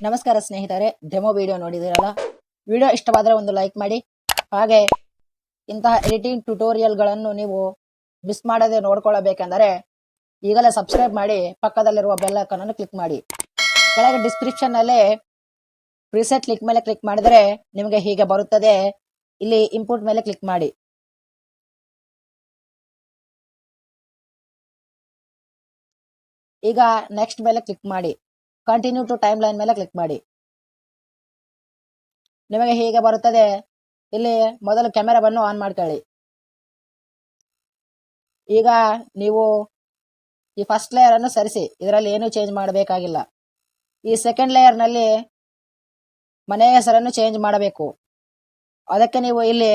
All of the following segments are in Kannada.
ನಮಸ್ಕಾರ ಸ್ನೇಹಿತರೆ, ಡೆಮೋ ವಿಡಿಯೋ ನೋಡಿದಿರಲ್ಲ. ವಿಡಿಯೋ ಇಷ್ಟವಾದರೆ ಒಂದು ಲೈಕ್ ಮಾಡಿ. ಹಾಗೆ ಇಂತಹ ಎಡಿಟಿಂಗ್ ಟ್ಯುಟೋರಿಯಲ್ಗಳನ್ನು ನೀವು ಮಿಸ್ ಮಾಡದೆ ನೋಡ್ಕೊಳ್ಳಬೇಕೆಂದರೆ ಈಗಲೇ ಸಬ್ಸ್ಕ್ರೈಬ್ ಮಾಡಿ, ಪಕ್ಕದಲ್ಲಿರುವ ಬೆಲ್ ಐಕಾನ್ ಅನ್ನು ಕ್ಲಿಕ್ ಮಾಡಿ. ಕೆಳಗೆ ಡಿಸ್ಕ್ರಿಪ್ಷನ್ ನಲ್ಲಿ ಪ್ರಿಸೆಟ್ ಕ್ಲಿಕ್ ಮೇಲೆ ಕ್ಲಿಕ್ ಮಾಡಿದರೆ ನಿಮಗೆ ಹೀಗೆ ಬರುತ್ತದೆ. ಇಲ್ಲಿ ಇಂಪುಟ್ ಮೇಲೆ ಕ್ಲಿಕ್ ಮಾಡಿ. ಈಗ ನೆಕ್ಸ್ಟ್ ಮೇಲೆ ಕ್ಲಿಕ್ ಮಾಡಿ. ಕಂಟಿನ್ಯೂ ಟು ಟೈಮ್ ಲೈನ್ ಮೇಲೆ ಕ್ಲಿಕ್ ಮಾಡಿ. ನಿಮಗೆ ಹೀಗೆ ಬರುತ್ತದೆ. ಇಲ್ಲಿ ಮೊದಲು ಕ್ಯಾಮೆರಾವನ್ನು ಆನ್ ಮಾಡ್ಕೊಳ್ಳಿ. ಈಗ ನೀವು ಈ ಫಸ್ಟ್ ಲೇಯರ್ ಅನ್ನು ಸರಿಸಿ, ಇದರಲ್ಲಿ ಏನು ಚೇಂಜ್ ಮಾಡಬೇಕಾಗಿಲ್ಲ. ಈ ಸೆಕೆಂಡ್ ಲೇಯರ್ ನಲ್ಲಿ ಮನೆಯ ಹೆಸರನ್ನು ಚೇಂಜ್ ಮಾಡಬೇಕು. ಅದಕ್ಕೆ ನೀವು ಇಲ್ಲಿ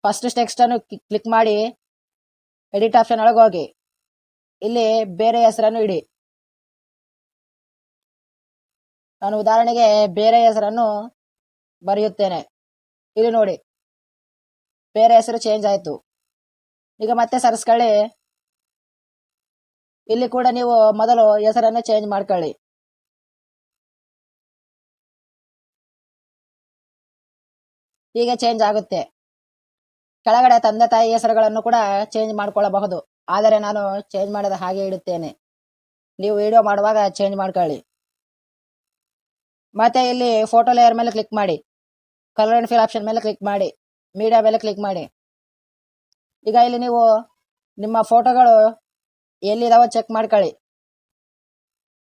ಫಸ್ಟ್ ಟೆಕ್ಸ್ಟ್ ಅನ್ನು ಕ್ಲಿಕ್ ಮಾಡಿ ಎಡಿಟ್ ಆಪ್ಷನ್ ಒಳಗೆ ಹೋಗಿ ಇಲ್ಲಿ ಬೇರೆ ಹೆಸರನ್ನು ಇಡಿ. ನಾನು ಉದಾಹರಣೆಗೆ ಬೇರೆ ಹೆಸರನ್ನು ಬರೆಯುತ್ತೇನೆ. ಇಲ್ಲಿ ನೋಡಿ, ಬೇರೆ ಹೆಸರು ಚೇಂಜ್ ಆಯ್ತು. ಈಗ ಮತ್ತೆ ಸರಿಸ್ಕೊಳ್ಳಿ. ಇಲ್ಲಿ ಕೂಡ ನೀವು ಮೊದಲು ಹೆಸರನ್ನು ಚೇಂಜ್ ಮಾಡ್ಕೊಳ್ಳಿ. ಹೀಗೆ ಚೇಂಜ್ ಆಗುತ್ತೆ. ಕೆಳಗಡೆ ತಂದೆ ತಾಯಿ ಹೆಸರುಗಳನ್ನು ಕೂಡ ಚೇಂಜ್ ಮಾಡ್ಕೊಳ್ಳಬಹುದು. ಆದರೆ ನಾನು ಚೇಂಜ್ ಮಾಡದ ಹಾಗೆ ಇಡುತ್ತೇನೆ. ನೀವು ವಿಡಿಯೋ ಮಾಡುವಾಗ ಚೇಂಜ್ ಮಾಡ್ಕೊಳ್ಳಿ. ಮತ್ತೆ ಇಲ್ಲಿ ಫೋಟೋ ಲೇಯರ್ ಮೇಲೆ ಕ್ಲಿಕ್ ಮಾಡಿ, ಕಲರ್ ಅಂಡ್ ಫಿಲ್ ಆಪ್ಷನ್ ಮೇಲೆ ಕ್ಲಿಕ್ ಮಾಡಿ, ಮೀಡಿಯಾ ಮೇಲೆ ಕ್ಲಿಕ್ ಮಾಡಿ. ಈಗ ಇಲ್ಲಿ ನೀವು ನಿಮ್ಮ ಫೋಟೋಗಳು ಎಲ್ಲಿದಾವೋ ಚೆಕ್ ಮಾಡ್ಕೊಳ್ಳಿ.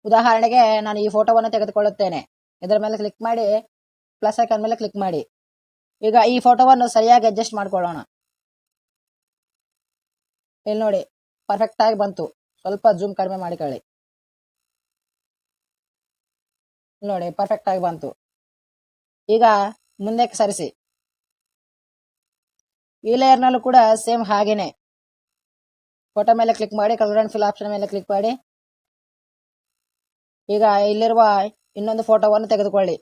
ಉದಾಹರಣೆಗೆ ನಾನು ಈ ಫೋಟೋವನ್ನು ತೆಗೆದುಕೊಳ್ಳುತ್ತೇನೆ. ಇದರ ಮೇಲೆ ಕ್ಲಿಕ್ ಮಾಡಿ ಪ್ಲಸ್ ಐಕಾನ್ ಮೇಲೆ ಕ್ಲಿಕ್ ಮಾಡಿ. ಈಗ ಈ ಫೋಟೋವನ್ನು ಸರಿಯಾಗಿ ಅಡ್ಜಸ್ಟ್ ಮಾಡ್ಕೊಳ್ಳೋಣ. ಇಲ್ಲಿ ನೋಡಿ, ಪರ್ಫೆಕ್ಟ್ ಆಗಿ ಬಂತು. ಸ್ವಲ್ಪ ಜೂಮ್ ಕಡಿಮೆ ಮಾಡಿಕೊಳ್ಳಿ. ನೋಡಿ, ಪರ್ಫೆಕ್ಟ್ ಆಗಿ ಬಂತು. ಈಗ ಮುಂದಕ್ಕೆ ಸರಿಸಿ. ಈ ಲೇಯರ್ ನಲ್ಲೂ ಕೂಡ ಸೇಮ್ ಹಾಗೇನೆ ಫೋಟೋ ಮೇಲೆ ಕ್ಲಿಕ್ ಮಾಡಿ, ಕಲರ್ ಅಂಡ್ ಫಿಲ್ ಆಪ್ಷನ್ ಮೇಲೆ ಕ್ಲಿಕ್ ಮಾಡಿ. ಈಗ ಇಲ್ಲಿರುವ ಇನ್ನೊಂದು ಫೋಟೋವನ್ನು ತೆಗೆದುಕೊಳ್ಳಿ.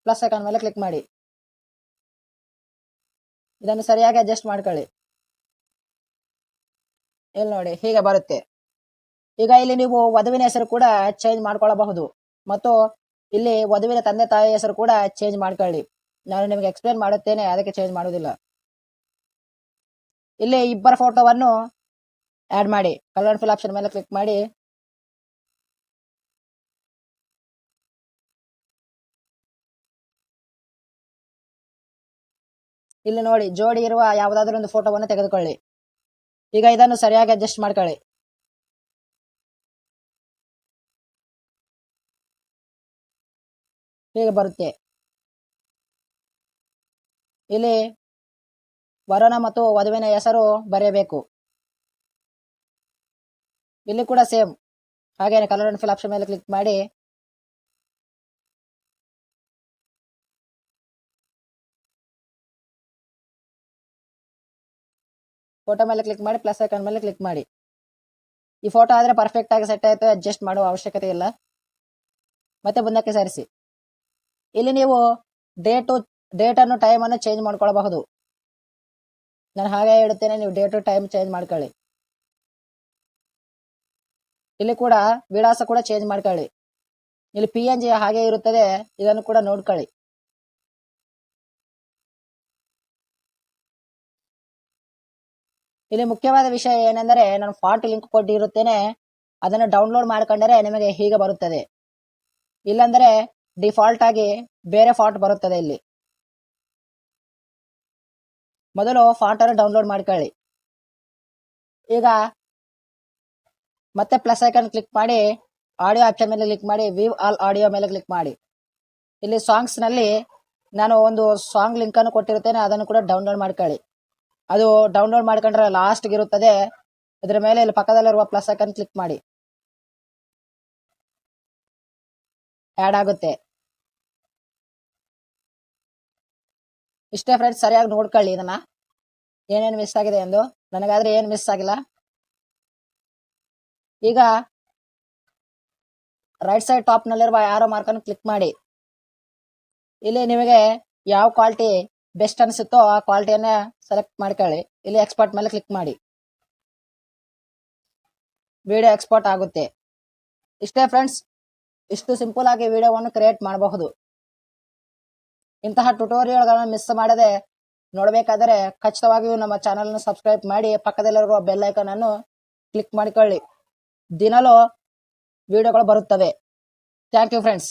ಪ್ಲಸ್ ಐಕಾನ್ ಮೇಲೆ ಕ್ಲಿಕ್ ಮಾಡಿ. ಇದನ್ನು ಸರಿಯಾಗಿ ಅಡ್ಜಸ್ಟ್ ಮಾಡ್ಕೊಳ್ಳಿ. ಇಲ್ಲಿ ನೋಡಿ, ಹೀಗೆ ಬರುತ್ತೆ. ಈಗ ಇಲ್ಲಿ ನೀವು ವಧುವಿನ ಹೆಸರು ಕೂಡ ಚೇಂಜ್ ಮಾಡ್ಕೊಳ್ಳಬಹುದು ಮತ್ತು ಇಲ್ಲಿ ವಧುವಿನ ತಂದೆ ತಾಯಿ ಹೆಸರು ಕೂಡ ಚೇಂಜ್ ಮಾಡ್ಕೊಳ್ಳಿ. ನಾನು ನಿಮಗೆ ಎಕ್ಸ್ಪ್ಲೇನ್ ಮಾಡುತ್ತೇನೆ, ಅದಕ್ಕೆ ಚೇಂಜ್ ಮಾಡುವುದಿಲ್ಲ. ಇಲ್ಲಿ ಇಬ್ಬರ ಫೋಟೋವನ್ನು ಆಡ್ ಮಾಡಿ, ಕಲರ್ ಅಂಡ್ ಫಿಲ್ ಆಪ್ಷನ್ ಮೇಲೆ ಕ್ಲಿಕ್ ಮಾಡಿ. ಇಲ್ಲಿ ನೋಡಿ, ಜೋಡಿ ಇರುವ ಯಾವುದಾದ್ರೂ ಒಂದು ಫೋಟೋವನ್ನು ತೆಗೆದುಕೊಳ್ಳಿ. ಈಗ ಇದನ್ನು ಸರಿಯಾಗಿ ಅಡ್ಜಸ್ಟ್ ಮಾಡ್ಕೊಳ್ಳಿ. ಹೀಗೆ ಬರುತ್ತೆ. ಇಲ್ಲಿ ವರನ ಮತ್ತು ವಧುವಿನ ಹೆಸರು ಬರೆಯಬೇಕು. ಇಲ್ಲಿ ಕೂಡ ಸೇಮ್ ಹಾಗೇನೆ ಕಲರ್ ಅಂಡ್ ಫಿಲ್ ಆಪ್ಷನ್ ಮೇಲೆ ಕ್ಲಿಕ್ ಮಾಡಿ. ಫೋಟೋ ಮೇಲೆ ಕ್ಲಿಕ್ ಮಾಡಿ, ಪ್ಲಸ್ ಐಕಾನ್ ಮೇಲೆ ಕ್ಲಿಕ್ ಮಾಡಿ. ಈ ಫೋಟೋ ಆದ್ರೆ ಪರ್ಫೆಕ್ಟ್ ಆಗಿ ಸೆಟ್ ಆಯ್ತು, ಅಡ್ಜಸ್ಟ್ ಮಾಡುವ ಅವಶ್ಯಕತೆ ಇಲ್ಲ. ಮತ್ತೆ ಮುಂದಕ್ಕೆ ಸರಿಸಿ. ಇಲ್ಲಿ ನೀವು ಡೇಟ್ ಅನ್ನು ಟೈಮ್ ಅನ್ನು ಚೇಂಜ್ ಮಾಡ್ಕೊಳ್ಬಹುದು. ನಾನು ಹಾಗೆ ಇಡುತ್ತೇನೆ, ನೀವು ಡೇಟ್ ಟೈಮ್ ಚೇಂಜ್ ಮಾಡ್ಕೊಳ್ಳಿ. ಇಲ್ಲಿ ಕೂಡ ವಿಳಾಸ ಕೂಡ ಚೇಂಜ್ ಮಾಡ್ಕೊಳ್ಳಿ. ಇಲ್ಲಿ PNG ಹಾಗೆ ಇರುತ್ತದೆ, ಇದನ್ನು ಕೂಡ ನೋಡ್ಕೊಳ್ಳಿ. ಇಲ್ಲಿ ಮುಖ್ಯವಾದ ವಿಷಯ ಏನೆಂದರೆ, ನಾನು ಫಾಂಟ್ ಲಿಂಕ್ ಕೊಟ್ಟಿರುತ್ತೇನೆ, ಅದನ್ನು ಡೌನ್ಲೋಡ್ ಮಾಡ್ಕೊಂಡರೆ ನಿಮಗೆ ಹೀಗೆ ಬರುತ್ತದೆ. ಇಲ್ಲಾಂದರೆ ಡಿಫಾಲ್ಟ್ ಆಗಿ ಬೇರೆ ಫಾಂಟ್ ಬರುತ್ತದೆ. ಇಲ್ಲಿ ಮೊದಲು ಫಾಂಟ್ ಅನ್ನು ಡೌನ್ಲೋಡ್ ಮಾಡ್ಕೊಳ್ಳಿ. ಈಗ ಮತ್ತೆ ಪ್ಲಸ್ ಐಕಾನ್ ಕ್ಲಿಕ್ ಮಾಡಿ, ಆಡಿಯೋ ಆಪ್ಷನ್ ಮೇಲೆ ಕ್ಲಿಕ್ ಮಾಡಿ, ವ್ಯೂ ಆಲ್ ಆಡಿಯೋ ಮೇಲೆ ಕ್ಲಿಕ್ ಮಾಡಿ. ಇಲ್ಲಿ ಸಾಂಗ್ಸ್ ನಲ್ಲಿ ನಾನು ಒಂದು ಸಾಂಗ್ ಲಿಂಕ್ ಅನ್ನು ಕೊಟ್ಟಿರುತ್ತೇನೆ, ಅದನ್ನು ಕೂಡ ಡೌನ್ಲೋಡ್ ಮಾಡ್ಕೊಳ್ಳಿ. ಅದು ಡೌನ್ಲೋಡ್ ಮಾಡ್ಕೊಂಡ್ರೆ ಲಾಸ್ಟ್ ಇರುತ್ತದೆ. ಇದರ ಮೇಲೆ ಇಲ್ಲಿ ಪಕ್ಕದಲ್ಲಿರುವ ಪ್ಲಸ್ ಐಕಾನ್ ಕ್ಲಿಕ್ ಮಾಡಿ, ಆಡ್ ಆಗುತ್ತೆ. ಇಷ್ಟೇ ಫ್ರೆಂಡ್ಸ್, ಸರಿಯಾಗಿ ನೋಡ್ಕೊಳ್ಳಿ ಇದನ್ನ, ಏನೇನು ಮಿಸ್ ಆಗಿದೆ ಎಂದು. ನನಗಾದ್ರೆ ಏನು ಮಿಸ್ ಆಗಿಲ್ಲ. ಈಗ ರೈಟ್ ಸೈಡ್ ಟಾಪ್ ನಲ್ಲಿರುವ ಆರೋ ಮಾರ್ಕ್ ಅನ್ನು ಕ್ಲಿಕ್ ಮಾಡಿ. ಇಲ್ಲಿ ನಿಮಗೆ ಯಾವ ಕ್ವಾಲಿಟಿ ಬೆಸ್ಟ್ ಅನಿಸುತ್ತೋ ಆ ಕ್ವಾಲಿಟಿಯನ್ನ ಸೆಲೆಕ್ಟ್ ಮಾಡ್ಕೊಳ್ಳಿ. ಇಲ್ಲಿ ಎಕ್ಸ್ಪೋರ್ಟ್ ಮೇಲೆ ಕ್ಲಿಕ್ ಮಾಡಿ. ವಿಡಿಯೋ ಎಕ್ಸ್ಪೋರ್ಟ್ ಆಗುತ್ತೆ. ಇಷ್ಟೇ ಫ್ರೆಂಡ್ಸ್, ಇಷ್ಟು ಸಿಂಪಲ್ ಆಗಿ ವಿಡಿಯೋವನ್ನು ಕ್ರಿಯೇಟ್ ಮಾಡಬಹುದು. ಇಂತಹ ಟ್ಯುಟೋರಿಯಲ್ಗಳನ್ನು ಮಿಸ್ ಮಾಡದೆ ನೋಡಬೇಕಾದರೆ ಖಚಿತವಾಗಿಯೂ ನಮ್ಮ ಚಾನಲ್ ಅನ್ನು ಸಬ್ಸ್ಕ್ರೈಬ್ ಮಾಡಿ ಪಕ್ಕದಲ್ಲಿರುವ ಬೆಲ್ ಐಕಾನ್ ಅನ್ನು ಕ್ಲಿಕ್ ಮಾಡಿಕೊಳ್ಳಿ. ದಿನಲೂ ವಿಡಿಯೋಗಳು ಬರುತ್ತವೆ. Thank you friends.